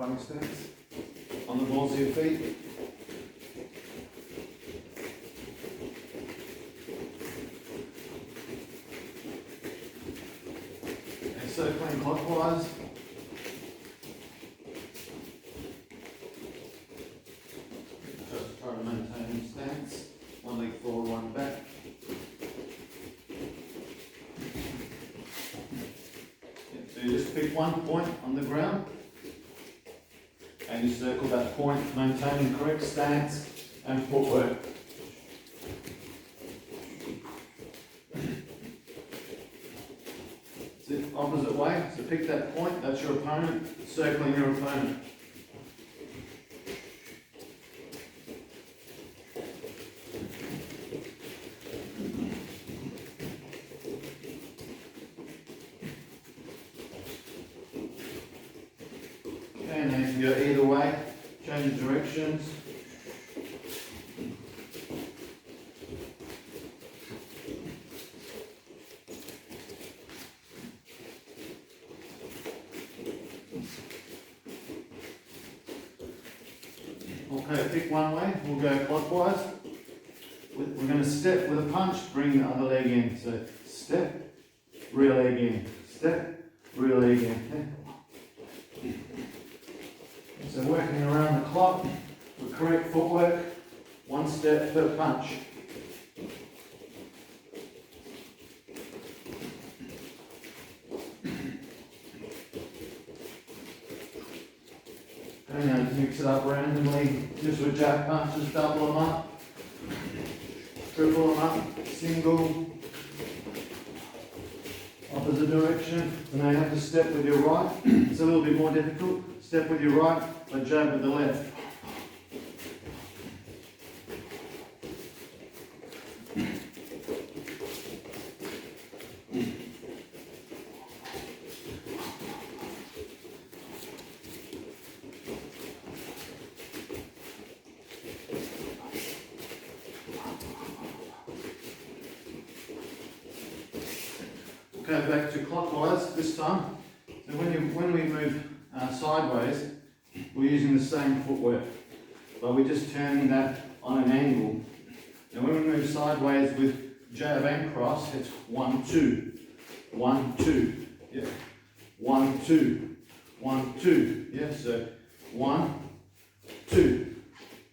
fighting stance. On the balls of your feet. And circling clockwise. Just try to maintain your stance. One leg forward, one back. So you just pick one point on the ground and you circle that point, maintaining correct stance and footwork. It's the opposite way, so pick that point, that's your opponent, circling your opponent. And then you can go either way, change directions. Okay, pick one way, we'll go clockwise. We're going to step with a punch, bring the other leg in. So step, rear leg in, step, rear leg in. So working around the clock with correct footwork, one step per punch. And now just mix it up randomly, just with jab punches, double them up, triple them up, single, opposite direction. And now you have to step with your right, it's a little bit more difficult. Step with your right, but jab with the left. Okay, back to clockwise this time. So when we move sideways, we're using the same footwork, but we're just turning that on an angle. Now when we move sideways with jab and cross, it's 1, 2, 1, 2, yeah, 1, 2, 1, 2, yeah, so 1, 2,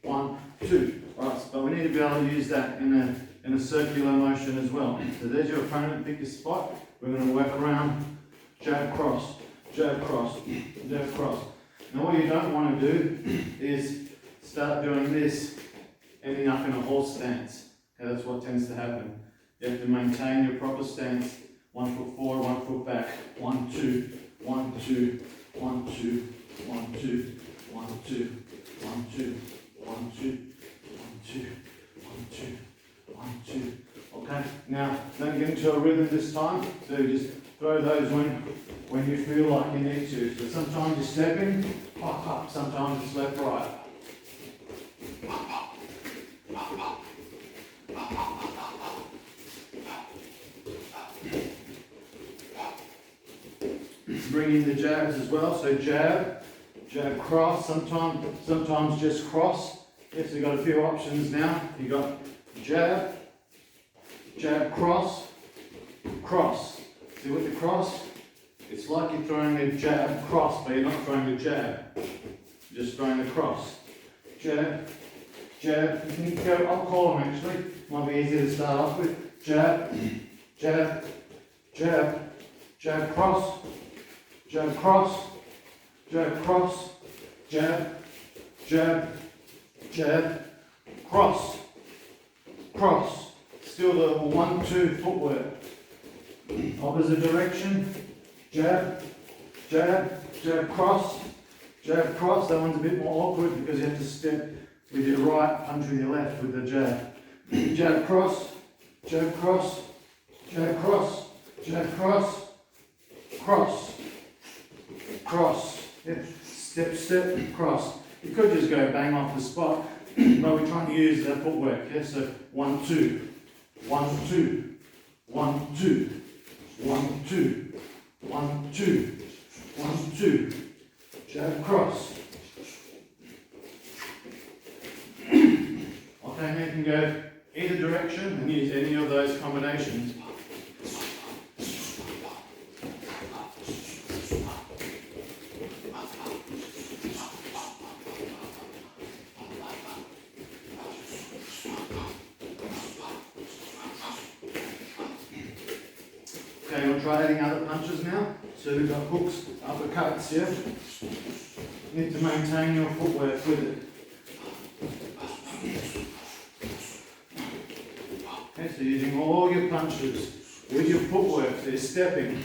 1, 2. Right, but we need to be able to use that in a circular motion as well. So there's your opponent, pick your spot. We're going to work around jab, cross, jab, cross, jab, cross. Now what you don't want to do is start doing this, ending up in a horse stance. Okay, that's what tends to happen. You have to maintain your proper stance. 1 foot forward, 1 foot back. 1, 2, 1, 2, 1, 2, 1, 2, 1, 2, 1, 2, 1, 2, 1, 2, 1, 2, 1, 2. Okay, now don't get into a rhythm this time. So just throw those when you feel like you need to. So sometimes you're stepping, pop, pop, sometimes it's left, right. Pop, pop, pop, pop, pop, pop, pop, pop. Bring in the jabs as well. So jab, jab, cross. Sometimes just cross. Yes, you've got a few options now. You've got jab, jab, cross, cross. See with the cross? It's like you're throwing a jab, cross, but you're not throwing a jab. You're just throwing the cross. Jab, jab. You can go, I'll call them actually. Might be easier to start off with. Jab, jab, jab, jab, cross, jab, cross, jab, cross, jab, jab, jab, cross, cross. Still the 1, 2 footwork. Opposite direction. Jab, jab, jab, cross, jab, cross. That one's a bit more awkward because you have to step with your right, punch with your left with the jab. Jab, cross, jab, cross, jab, cross, jab, cross, cross, cross. Yeah. Step, step, cross. You could just go bang off the spot, but we're trying to use that footwork. Yeah? So 1, 2, 1, 2, 1, 2, 1, 2, 1, 2, 1, 2. Jab, cross, go either direction and use any of those combinations. Okay, we'll try adding other punches now. So we've got hooks, uppercuts, yeah? You need to maintain your footwork with it. Okay, so using all your punches with your footwork, so you're stepping.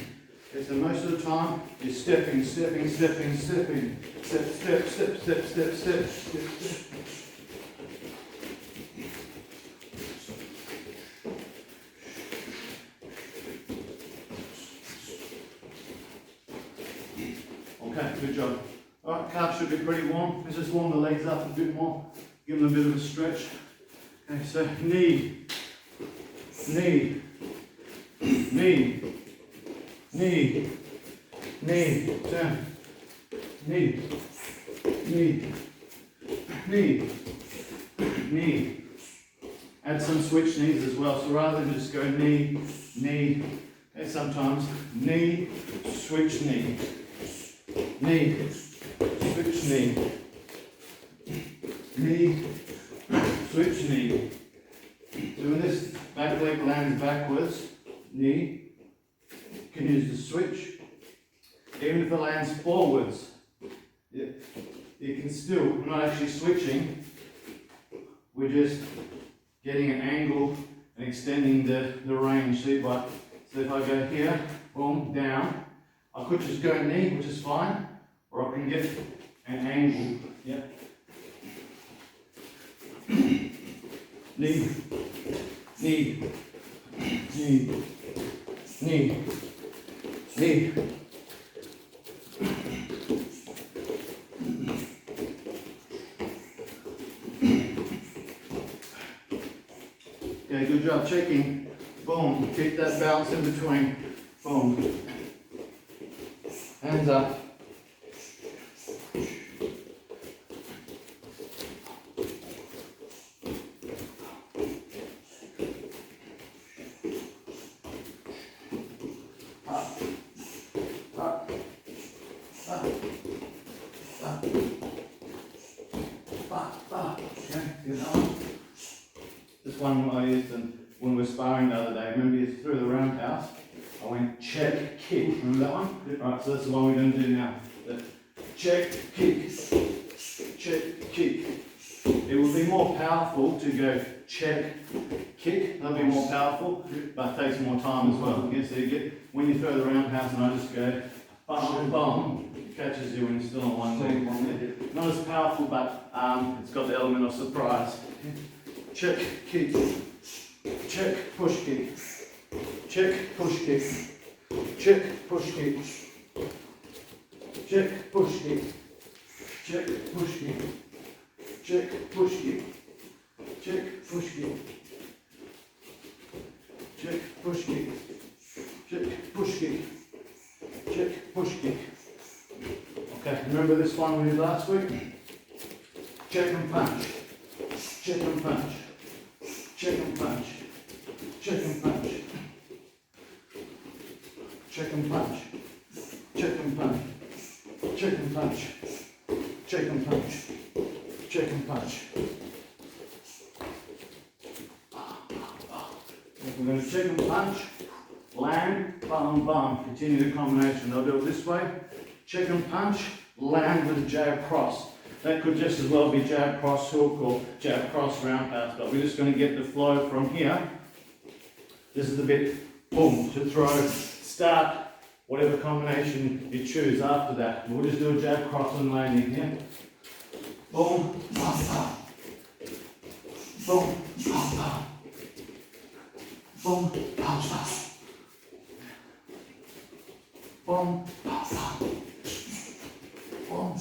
Okay, so most of the time, you're stepping. Step, step, step, step, step, step, step. Okay, good job. Alright, calves should be pretty warm. Let's just warm the legs up a bit more. Give them a bit of a stretch. Okay, so knee, knee, knee, knee, knee, turn, knee, knee, knee, knee. Add some switch knees as well. So rather than just go knee, knee, okay, sometimes knee, switch knee. Knee, switch knee, knee, switch knee. So when this back leg lands backwards, knee, you can use the switch. Even if it lands forwards, you can still, we're not actually switching, we're just getting an angle and extending the range. So if I go here, boom, down, I could just go knee, which is fine, or I can get an angle, yeah. Knee, knee, knee, knee, knee. Okay, good job checking. Boom, keep that balance in between. Boom. Hands up. Up. Up. Up. Up. Up. Up. Okay, good one. This one I used when we were sparring the other day. Remember you threw the roundhouse? I went check, kick. Remember that one? Right, so that's the one we're going to do now. The check, kick. Check, kick. It would be more powerful to go check, kick. That'll be more powerful, but it takes more time as well. Okay, so you get, when you throw the roundhouse and I just go bum, bum, it catches you when you're still on one leg. Not as powerful, but it's got the element of surprise. Check, kick. Check, push, kick. Check, push, kick. Check, push, kick. Check, push, kick. Check, push, kick. Check, push, kick. Check, push, kick. Check, push, kick. Check, push, kick. Check, push, kick. Okay, remember this one we did last week? Check and punch. Check and punch. Check and punch. Check and punch. Check and punch. Check and punch. Check and punch. Check and punch. Check and punch. We're going to check and punch, land, bum, bum. Continue the combination. I'll do it this way. Check and punch, land with a jab cross. That could just as well be jab cross hook or jab cross roundhouse, but we're just going to get the flow from here. This is the bit, boom, to throw, start whatever combination you choose after that. We'll just do a jab cross and landing here. Boom, bum, bum. Boom, bum, bum. Boom, bum, bum. Boom, bum, bum. Boom, bum, bum. Boom,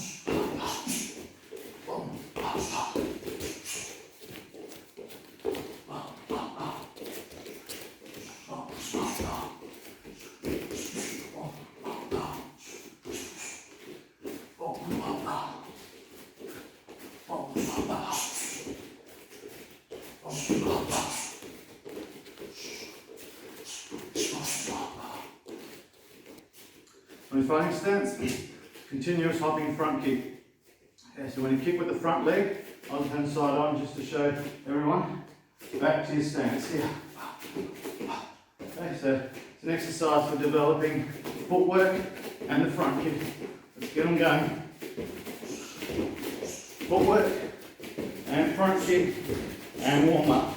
bum, bum. From his fighting stance, continuous hopping front kick. Okay, so when you kick with the front leg, I'll turn side on just to show everyone. Back to your stance here. Okay, so it's an exercise for developing footwork and the front kick. Let's get them going. Footwork and front kick and warm up.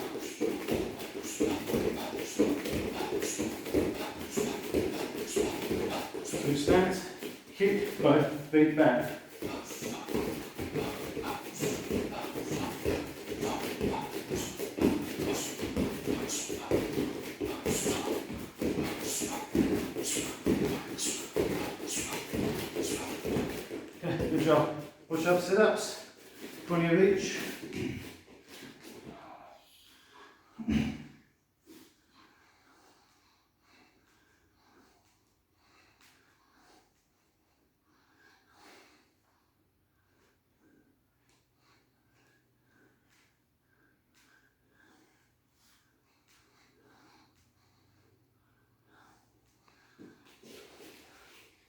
Two stance, kick both feet back. Okay, good job. Push-up, sit-ups, 20 of each.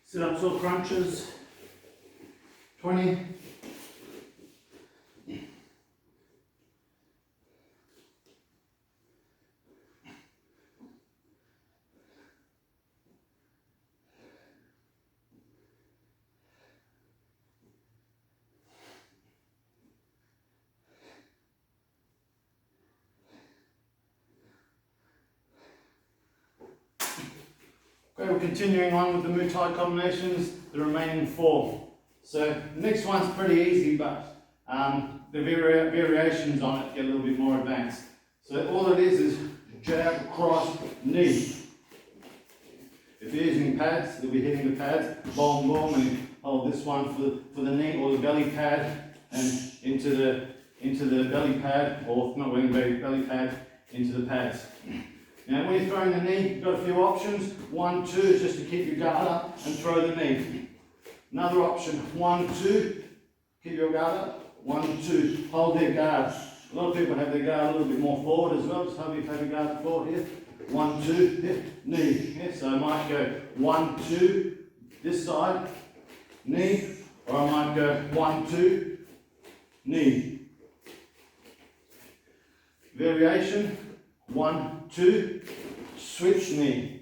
Sit-ups or crunches, 20. Okay, we're continuing on with the Muay Thai combinations, the remaining 4. So the next one's pretty easy, but the variations on it get a little bit more advanced. So all it is jab, cross, knee. If you're using pads, you'll be hitting the pads, boom, boom, and hold this one for the knee or the belly pad, and into the belly pad, or not wearing belly pad, into the pads. Now when you're throwing the knee, you've got a few options. 1, 2 is just to keep your guard up and throw the knee. Another option, 1, 2, keep your guard up. 1, 2, hold their guard. A lot of people have their guard a little bit more forward as well. Just have your guard forward here. 1, 2, hip, knee. Yeah, so I might go 1, 2, this side, knee, or I might go 1, 2, knee. Variation, 1, 2, switch knee.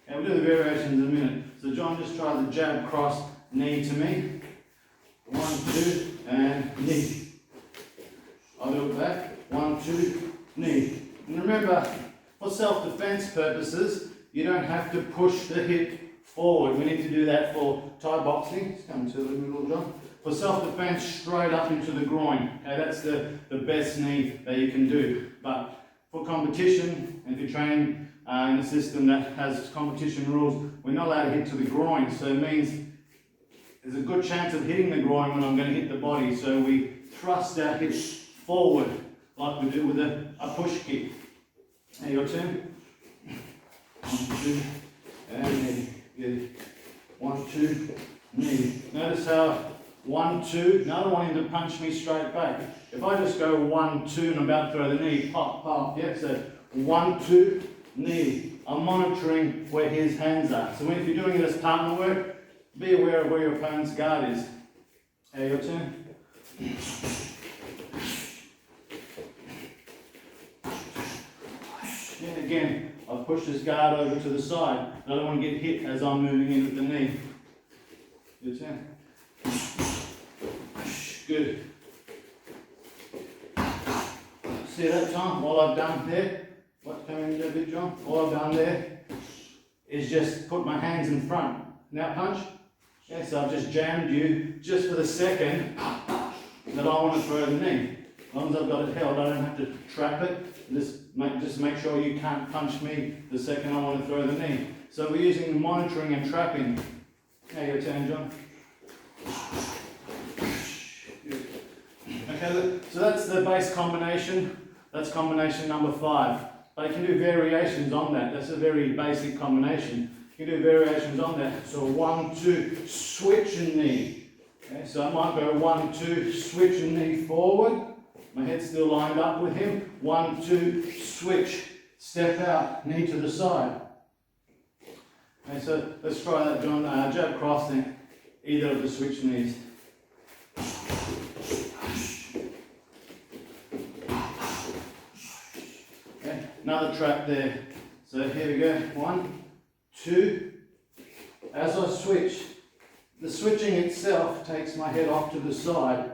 Okay, we'll do the variations in a minute. So John just try the jab, cross, knee to me. 1, 2, and knee. I'll do it back. 1, 2, knee. And remember, for self-defense purposes, you don't have to push the hip forward. We need to do that for Thai boxing. Just come to the middle, John. For self-defense, straight up into the groin. Okay, that's the best knee that you can do. But for competition, and if you're training in a system that has competition rules, we're not allowed to hit to the groin. So it means there's a good chance of hitting the groin when I'm going to hit the body. So we thrust our hips forward like we do with a push kick. Now your turn. 1, 2, and knee. Good. 1, 2, knee. Notice how 1, 2, now I don't want him to punch me straight back. If I just go 1, 2 and I'm about to throw the knee, pop, pop, yeah, so 1, 2, knee. I'm monitoring where his hands are. So if you're doing it as partner work, be aware of where your opponent's guard is. Hey, your turn. And again, I've pushed his guard over to the side. I don't want to get hit as I'm moving in with the knee. Your turn. Good. See that time? All I've done there, what's coming in there, Big John? All I've done there is just put my hands in front. Now punch. Yeah, so I've just jammed you just for the second that I want to throw the knee. As long as I've got it held, I don't have to trap it. Just make sure you can't punch me the second I want to throw the knee. So we're using monitoring and trapping. Now your turn, John. Okay, so that's the base combination. That's combination number 5. But you can do variations on that. That's a very basic combination. You can do variations on that. So 1, 2, switch and knee. Okay, so I might go 1, 2, switch and knee forward. My head's still lined up with him. 1, 2, switch, step out, knee to the side. Okay, so let's try that, John. Jab cross then, either of the switch knees. Okay, another trap there. So here we go. 1, 2. As I switch, the switching itself takes my head off to the side,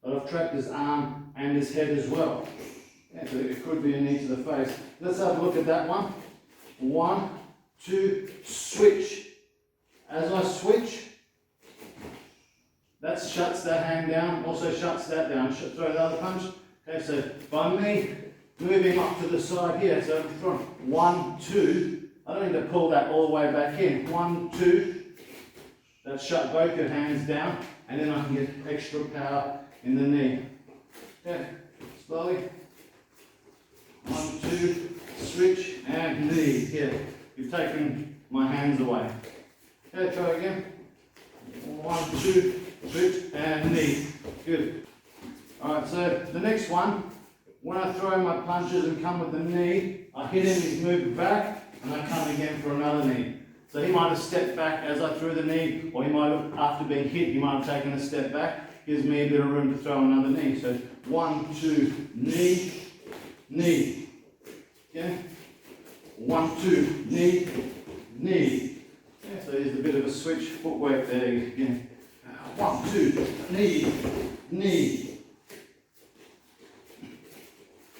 but I've trapped his arm and his head as well. Yeah, so it could be a knee to the face. Let's have a look at that one. 1, 2, switch. As I switch, that shuts that hand down, also shuts that down. Throw the other punch. Okay, so by me moving up to the side here, so from 1, 2, I don't need to pull that all the way back in. 1, 2, that shut both your hands down, and then I can get extra power in the knee. Okay, slowly. 1, 2, switch, and knee. Here, you've taken my hands away. Okay, try again. 1, 2, switch, and knee. Good. Alright, so the next one, when I throw my punches and come with the knee, I hit him, he's moved back, and I come again for another knee. So he might have stepped back as I threw the knee, or he might have, after being hit, he might have taken a step back. Gives me a bit of room to throw another knee. So 1, 2, knee, knee. Okay? 1, 2, knee, knee. Yeah, so there's a bit of a switch footwork there again. 1, 2, knee, knee.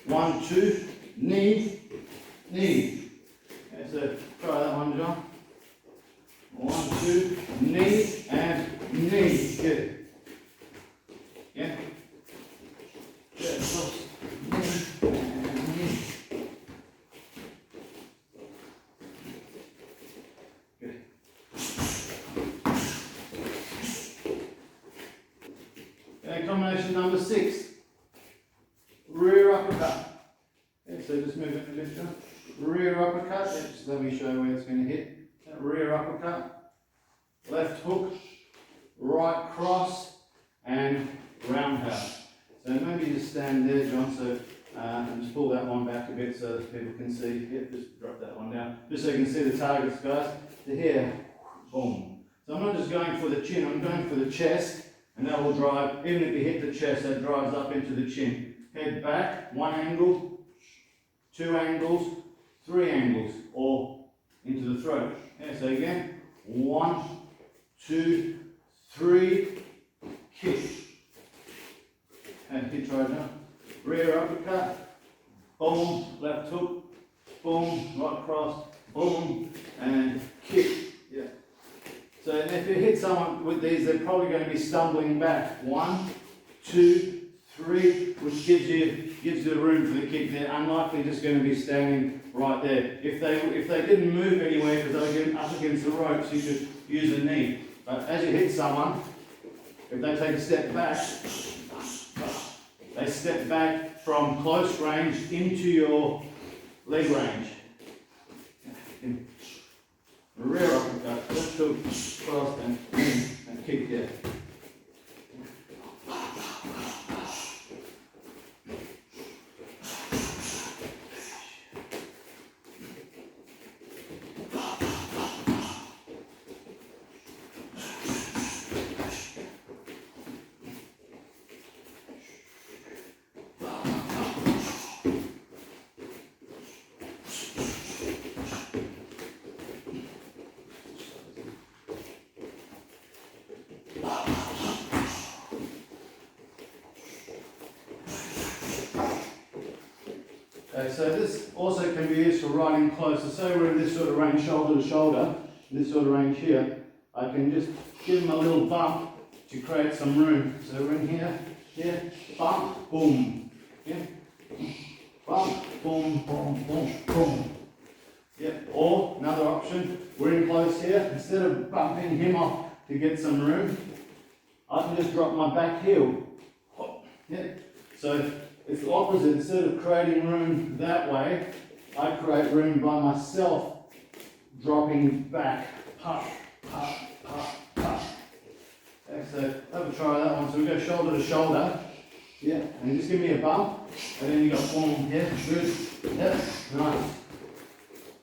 1, 2, knee, knee. Okay, so try that one, John. 1, 2, knee, and knee. Good. Yeah. Good. Cross. Knee, and knee. Good. Okay, combination number 6. Rear uppercut. Okay, so just move it a bit, John. Rear uppercut. Yeah, just let me show you where it's going to hit. Rear uppercut, left hook, right cross, and roundhouse. So maybe just stand there, John, so and just pull that one back a bit so that people can see. Yeah, just drop that one down. Just so you can see the targets, guys. To here, boom. So I'm not just going for the chin, I'm going for the chest, and that will drive, even if you hit the chest, that drives up into the chin. Head back, 1 angle, 2 angles, 3 angles, or into the throat. Yeah, so again, 1, 2, 3, kick. And hit right now. Rear uppercut, boom, left hook, boom, right cross, boom, and kick. Yeah. So if you hit someone with these, they're probably going to be stumbling back. 1, 2, 3, which gives you the room for the kick. They're unlikely just going to be standing right there. If they didn't move anywhere because they were getting up against the ropes, you could use a knee. But as you hit someone, if they take a step back, they step back from close range into your leg range. Rear uppercut, left hook, cross, and kick there. Okay, so this also can be used for riding closer. So we're in this sort of range, shoulder to shoulder, this sort of range here. I can just give them a little bump to create some room. So we're in here, here, bump, boom. Yeah. Bump, boom, boom, boom, boom. Yeah. Or another option, we're in close here. Instead of bumping him off to get some room, I can just drop my back heel. Yeah. So it's the opposite. Instead of creating room that way, I create room by myself dropping back. Puff, puff, puff, puff. Okay, so have a try that one. So we go shoulder to shoulder. Yeah, and you just give me a bump, and then you got boom. Yeah, good. Yeah, nice.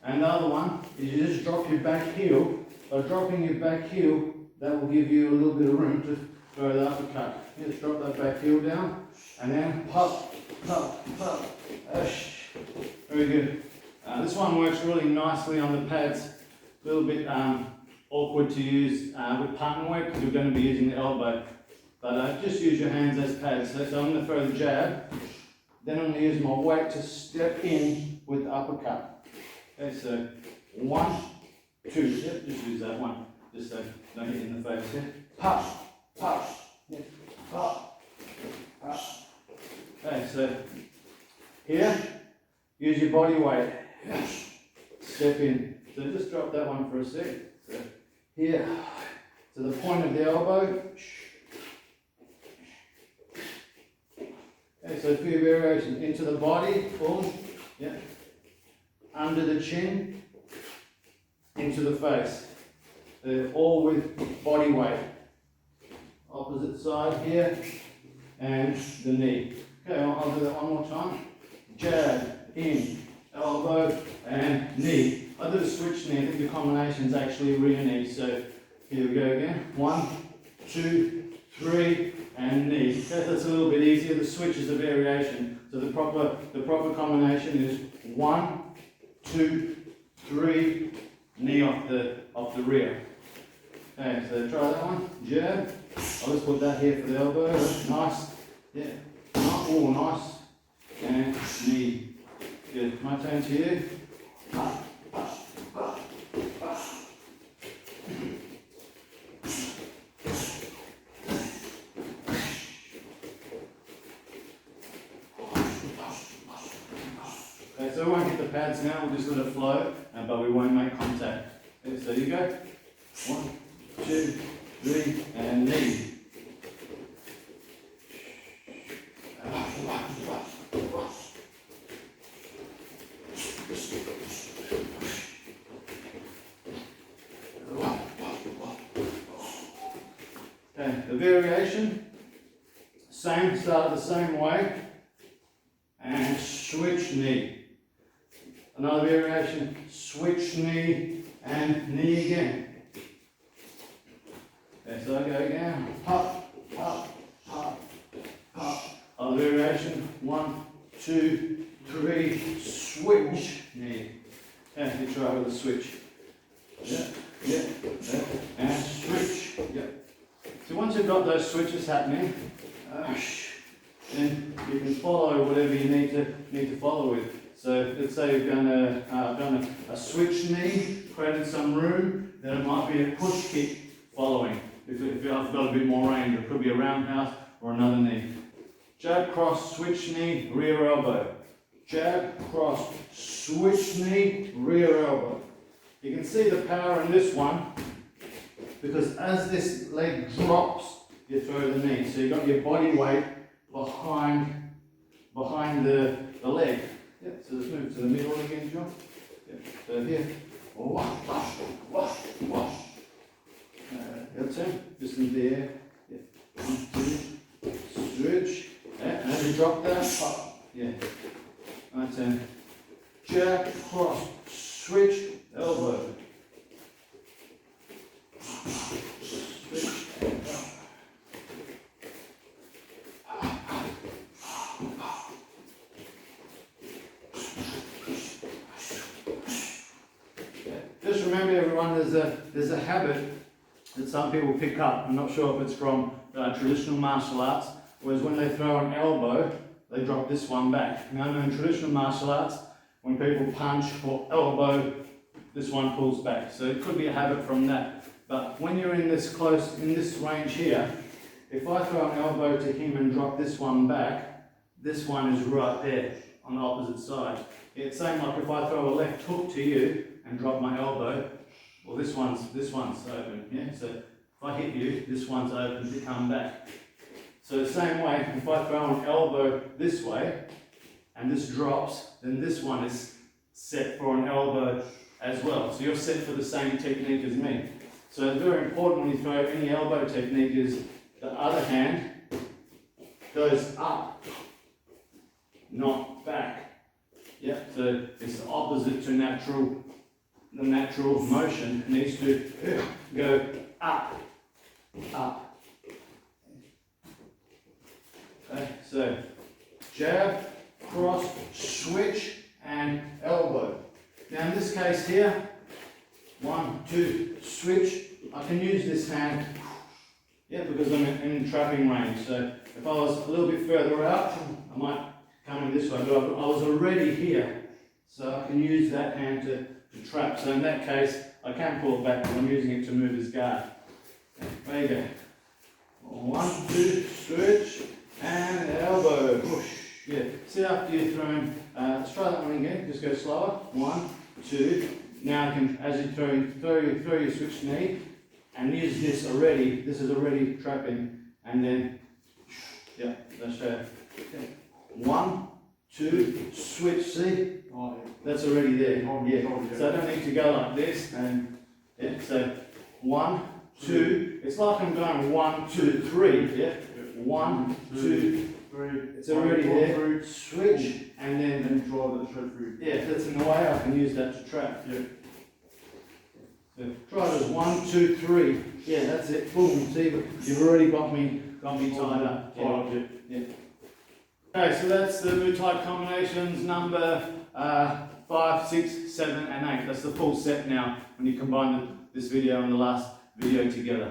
And the other one. is you just drop your back heel. By dropping your back heel, that will give you a little bit of room to throw the uppercut. Just drop that back heel down, and then pop, pop, pop. Very good. This one works really nicely on the pads. A little bit awkward to use with partner work because you're going to be using the elbow. But just use your hands as pads. So I'm going to throw the jab, then I'm going to use my weight to step in with the uppercut. Okay, so 1, 2. Yep, just use that one. Just so don't hit in the face. Yeah. Pop, pop, yeah. Pop, pop. Okay, so here, use your body weight. Step in. So just drop that one for a sec. So here, to the point of the elbow. Okay, so a few variations. Into the body, pull, yeah. Under the chin, into the face. All with body weight. Opposite side here, and the knee. Okay, I'll do that one more time. Jab, in, elbow, and knee. I did a switch knee. I think the combination is actually rear knee. So here we go again. 1, 2, 3, and knee. Okay, that's a little bit easier. The switch is a variation. So the proper combination is 1, 2, 3, knee off the rear. Okay, so try that one. Jab. I'll just put that here for the elbow. Nice. Yeah. Oh, nice. And knee. Good. My turn to you. Okay, so we won't hit the pads now, we'll just let it flow, but we won't make contact. Okay, so you go. 1, 2, 3, and knee. Okay, the variation, same, start the same way, and switch knee. Another variation, switch knee, and knee again. Okay, so I go again, pop, pop, pop, pop. Other variation, 1, 2, 3, switch knee. Okay, you try with a switch. Yeah, yeah, yeah, and switch. Yeah. So once you've got those switches happening, then you can follow whatever you need to follow with. So let's say you've done a switch knee, created some room, then it might be a push kick following. If I've got a bit more range, it could be a roundhouse or another knee. Jab, cross, switch knee, rear elbow. Jab, cross, switch knee, rear elbow. You can see the power in this one because as this leg drops, you throw the knee. So you've got your body weight behind the leg. Yeah, so let's move to the middle again, John. Yeah, so here. Your turn. Just in the air. Yeah. 1, 2, switch. Yeah, and as you drop that, up. Yeah. My turn. Jab, cross, switch, elbow. Switch, elbow. Just remember, everyone, there's a habit that some people pick up. I'm not sure if it's from traditional martial arts, whereas when they throw an elbow, they drop this one back. Now, in traditional martial arts, when people punch or elbow, this one pulls back. So it could be a habit from that. But when you're in this close, in this range here, if I throw an elbow to him and drop this one back, this one is right there on the opposite side. It's same like if I throw a left hook to you and drop my elbow, well, this one's open. Yeah. So if I hit you, this one's open to come back. So the same way, if I throw an elbow this way and this drops, then this one is set for an elbow as well. So you're set for the same technique as me. So it's very important when you throw any elbow technique is the other hand goes up, not back. Yeah, so it's the opposite to the natural motion. It needs to go up, up. Okay, so jab, cross, switch, and elbow. Now in this case here, 1, 2, switch. I can use this hand, because I'm in trapping range. So if I was a little bit further out, I might come in this way, but I was already here, so I can use that hand to trap. So in that case, I can pull it back because I'm using it to move his guard. There you go. 1, 2, switch, and elbow, push. Yeah, see after you're throwing, let's try that one again, just go slower. 1, 2, now you can, as you throw your switch knee, and use this already, this is already trapping, and then, let's show you. Okay. 1, 2, switch, see? Oh, yeah. That's already there. So I don't need to go like this, and so 1, 2, it's like I'm going 1, 2, 3, 1, 2, 3, it's already there, switch, and then drive it straight through. Yeah, if that's in the way, I can use that to trap. So try it as 1, 2, 3. Yeah, that's it. Boom. See, you've already got me tied up. Okay, so that's the Muay Thai combinations number 5, 6, 7, and 8. That's the full set now when you combine this video and the last video together.